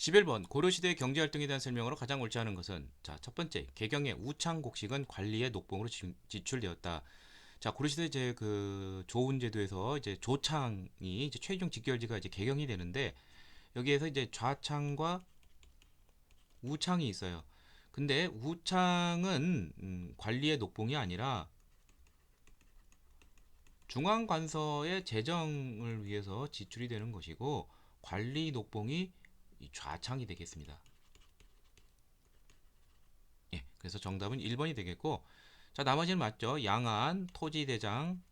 11번 고려시대의 경제활동에 대한 설명으로 가장 옳지 않은 것은 자, 첫 번째 개경의 우창곡식은 관리의 녹봉으로 지출되었다. 자, 고려시대 이제 그 조훈제도에서 이제 조창이 이제 최종 직결지가 이제 개경이 되는데 여기에서 이제 좌창과 우창이 있어요. 근데 우창은 관리의 녹봉이 아니라 중앙관서의 재정을 위해서 지출이 되는 것이고 관리 녹봉이 좌창이 되겠습니다. 예, 그래서 정답은 1번이 되겠고, 자, 나머지는 맞죠. 양안, 토지대장,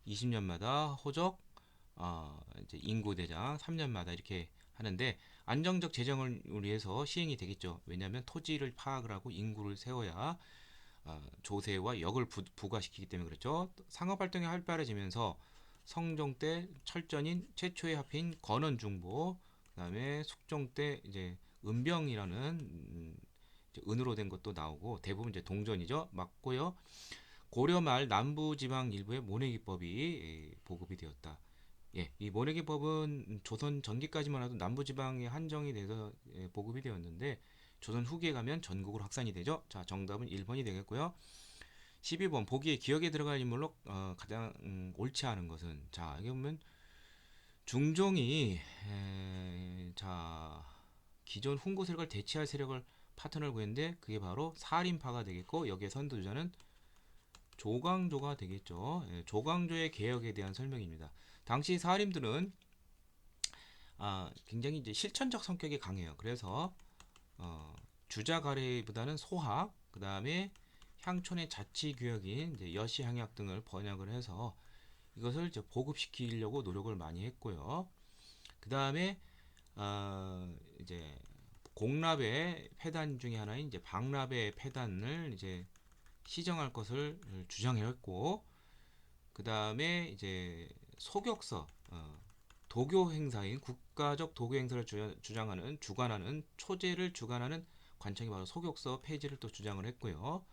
20년마다 호적, 이제 인구대장 3년마다 이렇게 하는데 안정적 재정을 위해서 시행이 되겠죠. 왜냐하면 토지를 파악을 하고 인구를 세워야 조세와 역을 부과시키기 때문에 그렇죠. 상업활동이 활발해지면서 성종 때 철전인 최초의 화폐인 건원중보, 그다음에 숙종 때 이제 은병이라는 은으로 된 것도 나오고 대부분 이제 동전이죠. 맞고요. 고려 말 남부지방 일부의 모내기법이 보급이 되었다. 예, 이 모내기법은 조선 전기까지만 해도 남부지방에 한정이 돼서 보급이 되었는데 조선 후기에 가면 전국으로 확산이 되죠. 자, 정답은 1번이 되겠고요. 12번 보기에 기억에 들어갈 인물로 가장 옳지 않은 것은 자, 여기 보면 중종이 자 기존 훈구 세력을 대체할 세력을 파트너를 구했는데 그게 바로 사림파가 되겠고 여기에 선두주자는 조광조가 되겠죠. 예, 조광조의 개혁에 대한 설명입니다. 당시 사림들은 굉장히 이제 실천적 성격이 강해요. 그래서 주자 가래보다는 소학, 그 다음에 향촌의 자치구역인 이제 여시향약 등을 번역을 해서 이것을 이제 보급시키려고 노력을 많이 했고요. 그 다음에 이제 공납의 폐단 중에 하나인 이제 박납의 폐단을 이제 시정할 것을 주장했고, 그 다음에 이제 소격서, 도교 행사인 국가적 도교 행사를 주장하는 주관하는 초제를 주관하는 관청이 바로 소격서 폐지를 또 주장을 했고요.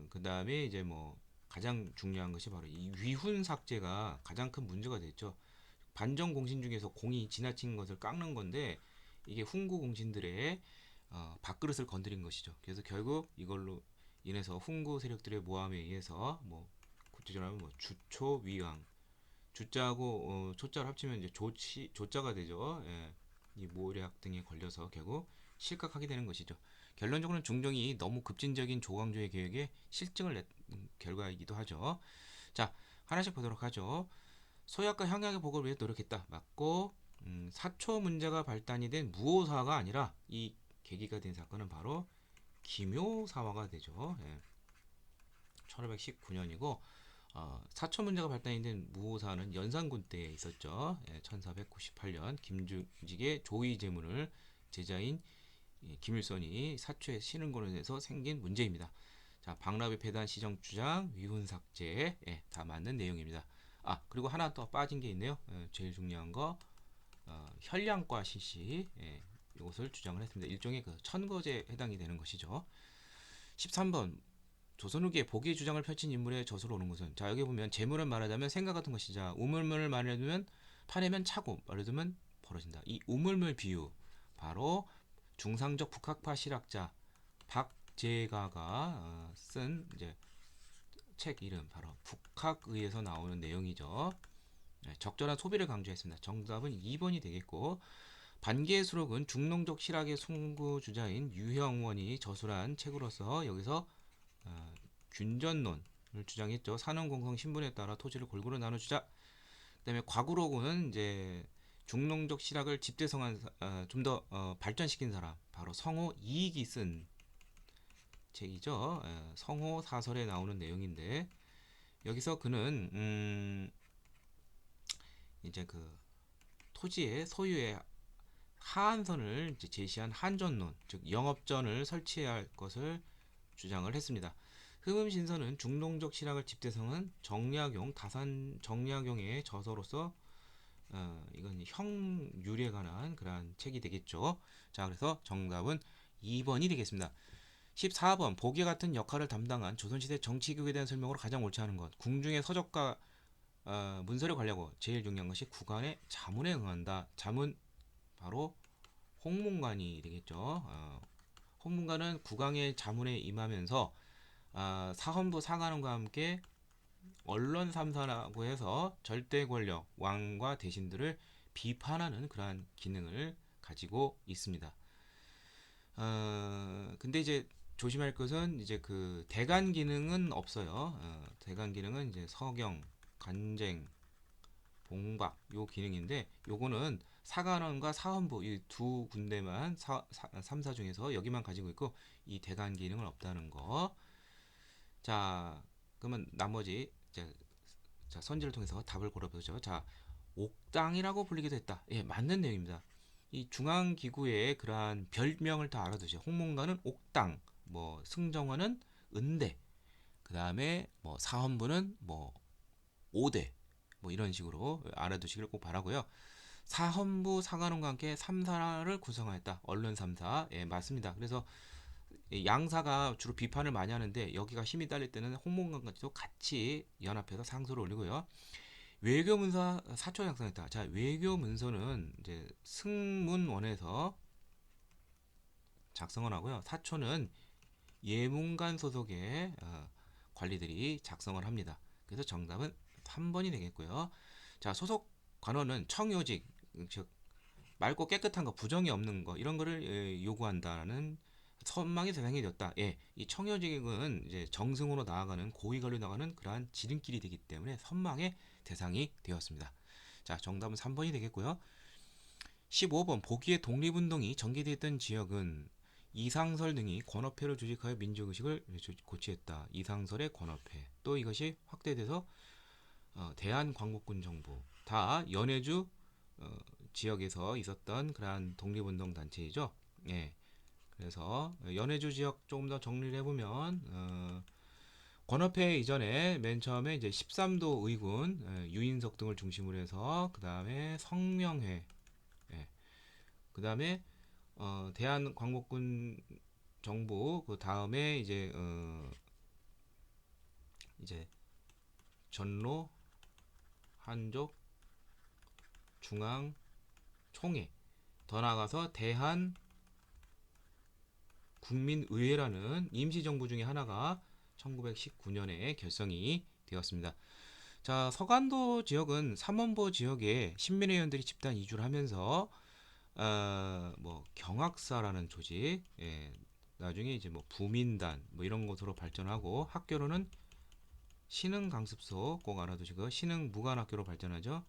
그 다음에 이제 뭐 가장 중요한 것이 바로 이 위훈 삭제가 가장 큰 문제가 됐죠. 반정 공신 중에서 공이 지나친 것을 깎는 건데 이게 훈구 공신들의 밥그릇을 건드린 것이죠. 그래서 결국 이걸로 인해서 훈구 세력들의 모함에 의해서 뭐 구체적으로 하면 뭐 주초위왕 주자하고 초자를 합치면 이제 조자가 되죠. 예. 이 모략 등에 걸려서 결국 실각하게 되는 것이죠. 결론적으로는 중종이 너무 급진적인 조광조의 계획에 실증을 낸 결과이기도 하죠. 자, 하나씩 보도록 하죠. 소약과 향약의 복을 위해 노력했다. 맞고 사초 문제가 발단이 된 무오사가 아니라 이 계기가 된 사건은 바로 기묘사화가 되죠. 예. 1519년이고 사초 문제가 발단이 된 무오사는 연산군 때에 있었죠. 예, 1498년 김주직의 조의 제문을 제자인 김일성이 사초에 신은 에서 생긴 문제입니다. 자, 박람회 폐단 시정 주장, 위훈 삭제, 예, 다 맞는 내용입니다. 그리고 하나 더 빠진 게 있네요. 제일 중요한 거 현량과 실시, 예, 이것을 주장을 했습니다. 일종의 그 천거제에 해당이 되는 것이죠. 13번 조선 후기에 복의 주장을 펼친 인물의 저서로 오는 것은 자, 여기 보면 재물은 말하자면 생각 같은 것이자 우물물을 말해두면 파내면 차고 말해두면 벌어진다. 이 우물물 비유 바로 중상적 북학파 실학자 박제가가 쓴 이제 책 이름 바로 북학의에서 나오는 내용이죠. 네, 적절한 소비를 강조했습니다. 정답은 2번이 되겠고 반기의 수록은 중농적 실학의 송구주자인 유형원이 저술한 책으로서 여기서 균전론을 주장했죠. 산업공성 신분에 따라 토지를 골고루 나눠주자. 그다음에 과구록은 이제 중농적 실학을 집대성한 좀 더 발전시킨 사람 바로 성호 이익이 쓴 책이죠. 성호 사설에 나오는 내용인데 여기서 그는 이제 그 토지의 소유의 하한선을 제시한 한전론, 즉 영업전을 설치해야 할 것을 주장을 했습니다. 흠음신서는 중동적 실학을 집대성은 정약용 다산 정약용의 저서로서 이건 형률에 관한 그러한 책이 되겠죠. 자, 그래서 정답은 2번이 되겠습니다. 14번 보기 같은 역할을 담당한 조선시대 정치교육에 대한 설명으로 가장 옳지 않은 것 궁중의 서적과 문서를 관리하고 제일 중요한 것이 국왕의 자문에 응한다. 자문 바로 홍문관이 되겠죠. 홍문관은 국왕의 자문에 임하면서 사헌부 사관원과 함께 언론 삼사라고 해서 절대 권력 왕과 대신들을 비판하는 그러한 기능을 가지고 있습니다. 근데 이제 조심할 것은 이제 그 대간 기능은 없어요. 대간 기능은 이제 서경, 간쟁, 봉박 요 기능인데 요거는 사관원과 사헌부 이 두 군데만 3사 중에서 여기만 가지고 있고 이 대간 기능은 없다는 거. 자, 그러면 나머지 자, 선지를 통해서 답을 고려보죠. 자, 옥당이라고 불리기도 했다. 예, 맞는 내용입니다. 이 중앙기구의 그러한 별명을 다 알아두세요. 홍문관은 옥당, 뭐 승정원은 은대, 그 다음에 뭐 사헌부는 뭐 오대, 뭐 이런 식으로 알아두시길 꼭 바라고요. 사헌부 사관원과 함께 3사를 구성하였다. 언론 3사. 예, 맞습니다. 그래서 양사가 주로 비판을 많이 하는데 여기가 힘이 딸릴 때는 홍문관까지도 같이 연합해서 상소를 올리고요. 외교문서 사초 작성했다. 자, 외교문서는 이제 승문원에서 작성을 하고요. 사초는 예문관 소속의 관리들이 작성을 합니다. 그래서 정답은 3번이 되겠고요. 자, 소속 관원은 청요직, 즉 맑고 깨끗한 거, 부정이 없는 거 이런 거를 요구한다는 선망의 대상이 되었다. 예, 이 청요직은 이제 정승으로 나아가는 고위관료 나가는 그러한 지름길이 되기 때문에 선망의 대상이 되었습니다. 자, 정답은 3번이 되겠고요. 15번 보기의 독립운동이 전개되었던 지역은 이상설 등이 권업회를 조직하여 민족의식을 고취했다. 이상설의 권업회. 또 이것이 확대돼서 대한광복군 정부. 다 연해주 지역에서 있었던 그러한 독립운동 단체이죠. 예. 그래서 연해주 지역 조금 더 정리를 해보면 권업회 이전에 맨 처음에 이제 13도 의군 유인석 등을 중심으로 해서 그 다음에 성명회, 예. 그 다음에 대한광복군 정부 그 다음에 이제 전로 한족 중앙 총회, 더 나아가서 대한 국민의회라는 임시정부 중에 하나가 1919년에 결성이 되었습니다. 자, 서간도 지역은 삼원보 지역에 신민회원들이 집단 이주를 하면서 뭐 경학사라는 조직, 예, 나중에 이제 뭐 부민단 뭐 이런 곳으로 발전하고 학교로는 신흥강습소 꼭 알아두시고 신흥무관학교로 발전하죠.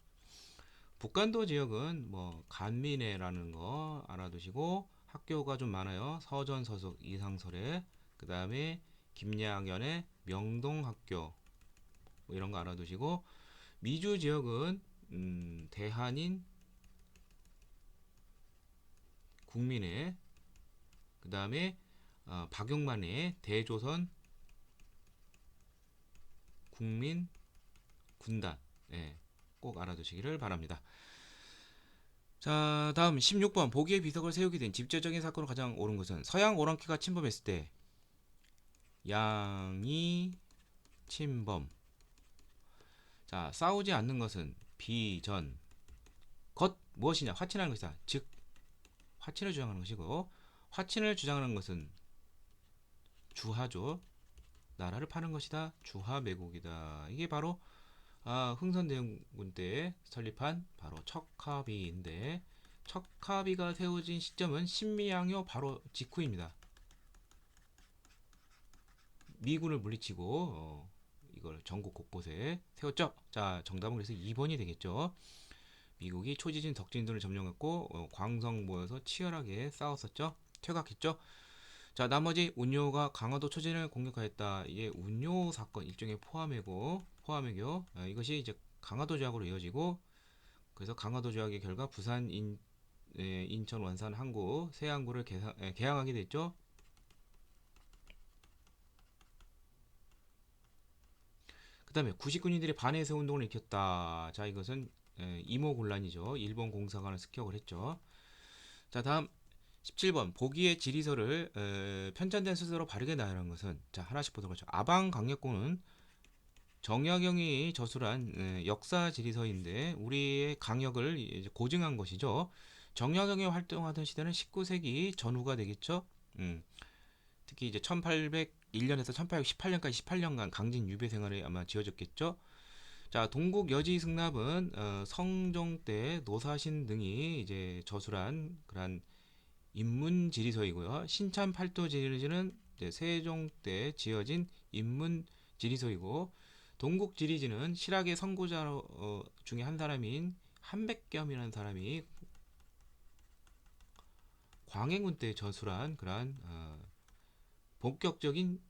북간도 지역은 뭐 간민회라는 거 알아두시고 학교가 좀 많아요. 서전 서속 이상설에 그 다음에 김양연의 명동학교 뭐 이런 거 알아두시고 미주 지역은 대한인 국민회 그 다음에 박용만의 대조선 국민 군단, 예, 꼭 알아두시기를 바랍니다. 자, 다음 16번 보기의 비석을 세우게 된 직접적인 사건으로 가장 옳은 것은 서양 오랑캐가 침범했을 때 양이 침범. 자, 싸우지 않는 것은 비전. 것 무엇이냐? 화친하는 것이다. 즉 화친을 주장하는 것이고 화친을 주장하는 것은 주하죠. 나라를 파는 것이다. 주하 매국이다. 이게 바로 흥선대원군 때 설립한 바로 척하비인데 척하비가 세워진 시점은 신미양요 바로 직후입니다. 미군을 물리치고 이걸 전국 곳곳에 세웠죠. 자, 정답은 그래서 2번이 되겠죠. 미국이 초지진 덕진들을 점령했고 광성 모여서 치열하게 싸웠었죠. 퇴각했죠. 자, 나머지 운요가 강화도 초진을 공격하였다. 이게 운요 사건 일종의 포함이고 이것이 이제 강화도 조약으로 이어지고 그래서 강화도 조약의 결과 부산 인천 원산 항구 새 항구를 개항하게 됐죠. 그 다음에 99인들이 반해서 운동을 일으켰다. 자, 이것은 이모곤란이죠. 일본 공사관을 습격을 했죠. 자, 다음 17번 보기의 지리서를 편찬된 순서로 바르게 나열한 것은 자, 하나씩 보도록 하죠. 아방 강력공은 정약용이 저술한 역사 지리서인데 우리의 강역을 이제 고증한 것이죠. 정약용이 활동하던 시대는 19세기 전후가 되겠죠. 특히 이제 1801년에서 1818년까지 18년간 강진 유배 생활에 아마 지어졌겠죠. 자, 동국 여지 승납은 성종 때 노사신 등이 이제 저술한 그런 인문 지리서이고요. 신참 팔도 지리지는 이제 세종 때 지어진 인문 지리서이고, 동국 지리지는 실학의 선구자 중에 한 사람인 한백겸이라는 사람이 광해군 때 저술한 그러한 본격적인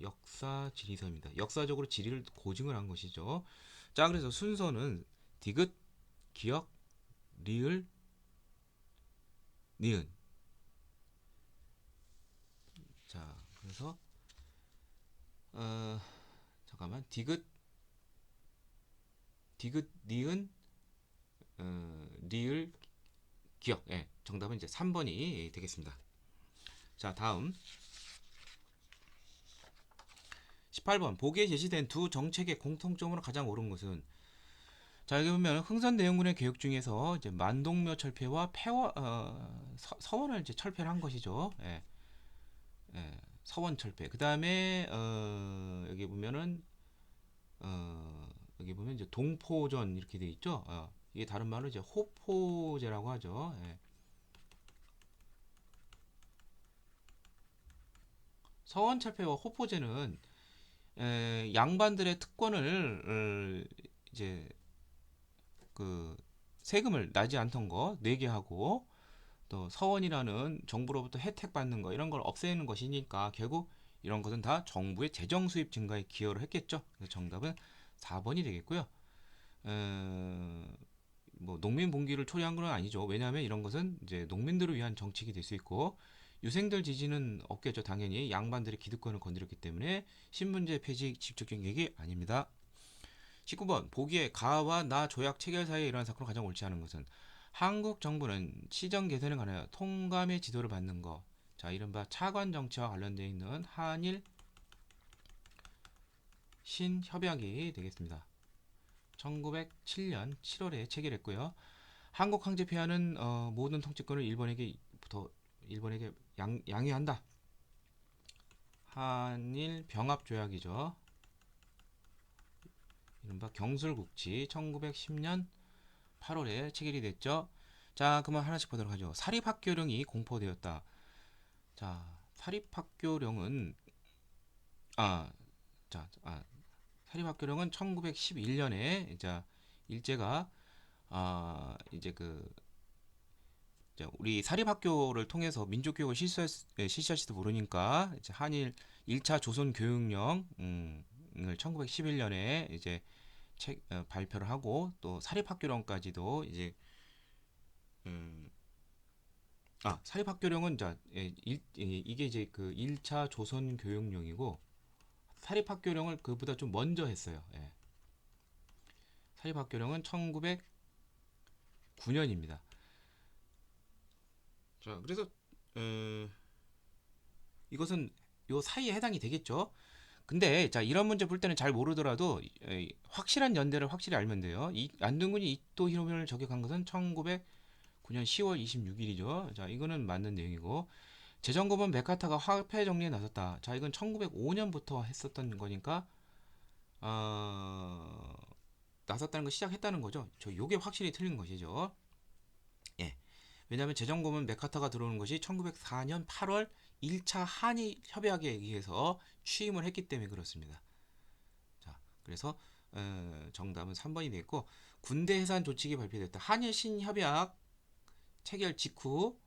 역사 지리서입니다. 역사적으로 지리를 고증을 한 것이죠. 자, 그래서 순서는 디귿, 기역, 리을, 니은. 자, 그래서 어, 잠깐만. 디귿, 니은, 리을, 기역. 예, 정답은 이제 3번이 되겠습니다. 자, 다음 18번. 보기에 제시된 두 정책의 공통점으로 가장 옳은 것은, 자, 여기 보면 흥선대원군의 개혁 중에서 이제 만동묘 철폐와 서원을 이제 철폐를 한 것이죠. 예, 서원 철폐. 그 다음에 여기 보면은 여기 보면 이제 동포전 이렇게 돼 있죠. 이게 다른 말로 이제 호포제라고 하죠. 예. 서원 철폐와 호포제는 양반들의 특권을 이제 그 세금을 나지 않던 거 내게 하고, 또 서원이라는 정부로부터 혜택 받는 거 이런 걸 없애는 것이니까 결국 이런 것은 다 정부의 재정 수입 증가에 기여를 했겠죠. 그래서 정답은 4번이 되겠고요. 뭐 농민 봉기를 초래한 건 아니죠. 왜냐하면 이런 것은 이제 농민들을 위한 정책이 될 수 있고, 유생들 지지는 없겠죠. 당연히 양반들의 기득권을 건드렸기 때문에 신분제 폐지 직접적인 얘기 아닙니다. 19번. 보기에 가와 나 조약 체결 사이에 일어난 사건으로 가장 옳지 않은 것은, 한국 정부는 시정 개선에 관하여 통감의 지도를 받는 것. 자, 이른바 차관 정치와 관련되어 있는 한일 신협약이 되겠습니다. 1907년 7월에 체결했고요. 한국 황제 폐하는 모든 통치권을 일본에게 양해한다. 한일 병합 조약이죠. 이른바 경술국치 1910년 8월에 체결이 됐죠. 자, 그러면 하나씩 보도록 하죠. 사립학교령이 공포되었다. 자, 사립학교령은 아, 사립학교령은 1911년에 이제 일제가 이제 우리 사립학교를 통해서 민족교육을 실시할지도 모르니까 이제 한일 1차 조선교육령을 1911년에 이제 발표를 하고, 또 사립학교령까지도 이제 음, 사립학교령은 이게 이제 그 1차 조선교육령이고, 사립학교령을 그보다 좀 먼저 했어요. 예. 사립학교령은 1909년입니다. 자, 그래서 이것은 요 사이에 해당이 되겠죠. 근데 자, 이런 문제 풀 때는 잘 모르더라도 확실한 연대를 확실히 알면 돼요. 안중근이 이토 히로부미를 저격한 것은 1909년 10월 26일이죠. 자, 이거는 맞는 내용이고, 재정검은 메카타가 화폐 정리에 나섰다. 자, 이건 1905년부터 했었던 거니까 어, 나섰다는 거 시작했다는 거죠. 요게 확실히 틀린 것이죠. 예. 왜냐하면 재정검은 메카타가 들어오는 것이 1904년 8월 1차 한일 협약에 의해서 취임을 했기 때문에 그렇습니다. 자, 그래서 정답은 3번이 되겠고, 군대 해산 조치기 발표됐다. 한일 신협약 체결 직후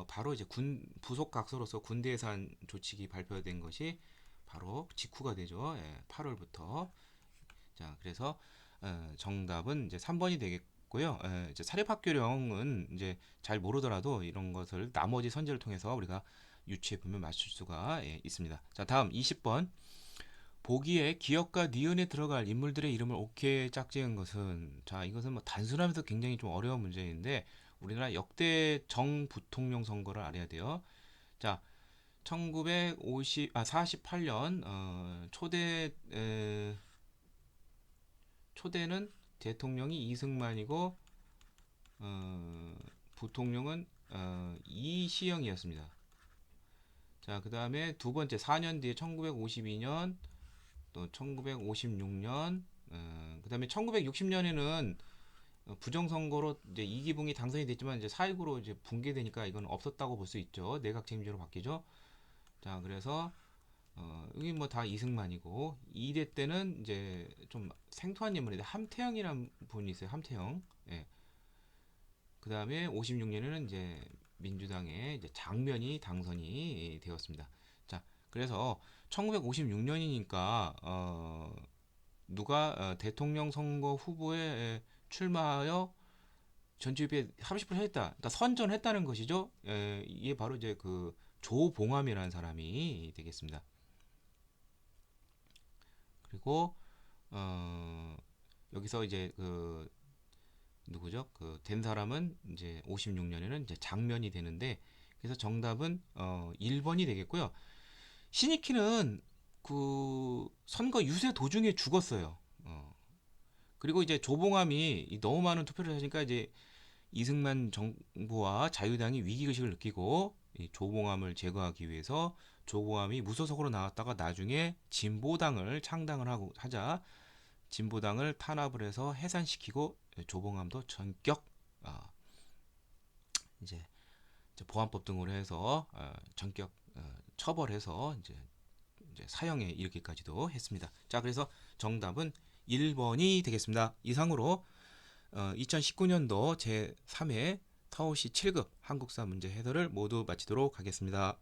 바로 이제 부속 각서로서 군대 해산 조치기 발표된 것이 바로 직후가 되죠. 예, 8월부터. 자, 그래서 정답은 이제 3번이 되겠고요. 이제 사립학교령은 이제 잘 모르더라도 이런 것을 나머지 선제를 통해서 우리가 유추해 보면 맞출 수가 있습니다. 자, 다음 20번. 보기에 기역과 니은에 들어갈 인물들의 이름을 옳게 짝지은 것은, 자, 이것은 뭐 단순하면서 굉장히 좀 어려운 문제인데, 우리나라 역대 정부통령 선거를 알아야 돼요. 자, 48년 초대는 대통령이 이승만이고, 부통령은 이시영이었습니다. 자, 그 다음에 두 번째 4년 뒤에 1952년, 또 1956년, 그 다음에 1960년에는 부정선거로 이제 이기붕이 당선이 됐지만 이제 4.19로 이제 붕괴되니까 이건 없었다고 볼 수 있죠. 내각 책임제로 바뀌죠. 자, 그래서 여기 뭐 다 이승만이고 2대 때는 이제 좀 생소한 인물인데 함태영이라는 분이 있어요. 함태영. 예. 그 다음에 56년에는 이제 민주당의 이제 장면이 당선이 되었습니다. 자, 그래서 1956년이니까 누가 대통령 선거 후보에 출마하여 전투비에 30% 했다. 그러니까 선전했다는 것이죠. 이게 바로 이제 그 조봉암이라는 사람이 되겠습니다. 그리고 여기서 이제 그 누구죠? 그 된 사람은 이제 56년에는 이제 장면이 되는데 그래서 정답은 1번이 되겠고요. 신익희는 그 선거 유세 도중에 죽었어요. 그리고 이제 조봉암이 너무 많은 투표를 하니까 이제 이승만 정부와 자유당이 위기의식을 느끼고 이 조봉암을 제거하기 위해서 조봉암이 무소속으로 나왔다가 나중에 진보당을 창당을 하자 진보당을 탄압을 해서 해산시키고 조봉암도 전격 이제 보안법 등으로 해서 전격 처벌해서 이제 사형에 이르기까지도 했습니다. 자, 그래서 정답은 1번이 되겠습니다. 이상으로 2019년도 제3회 서울시 7급 한국사 문제 해설을 모두 마치도록 하겠습니다.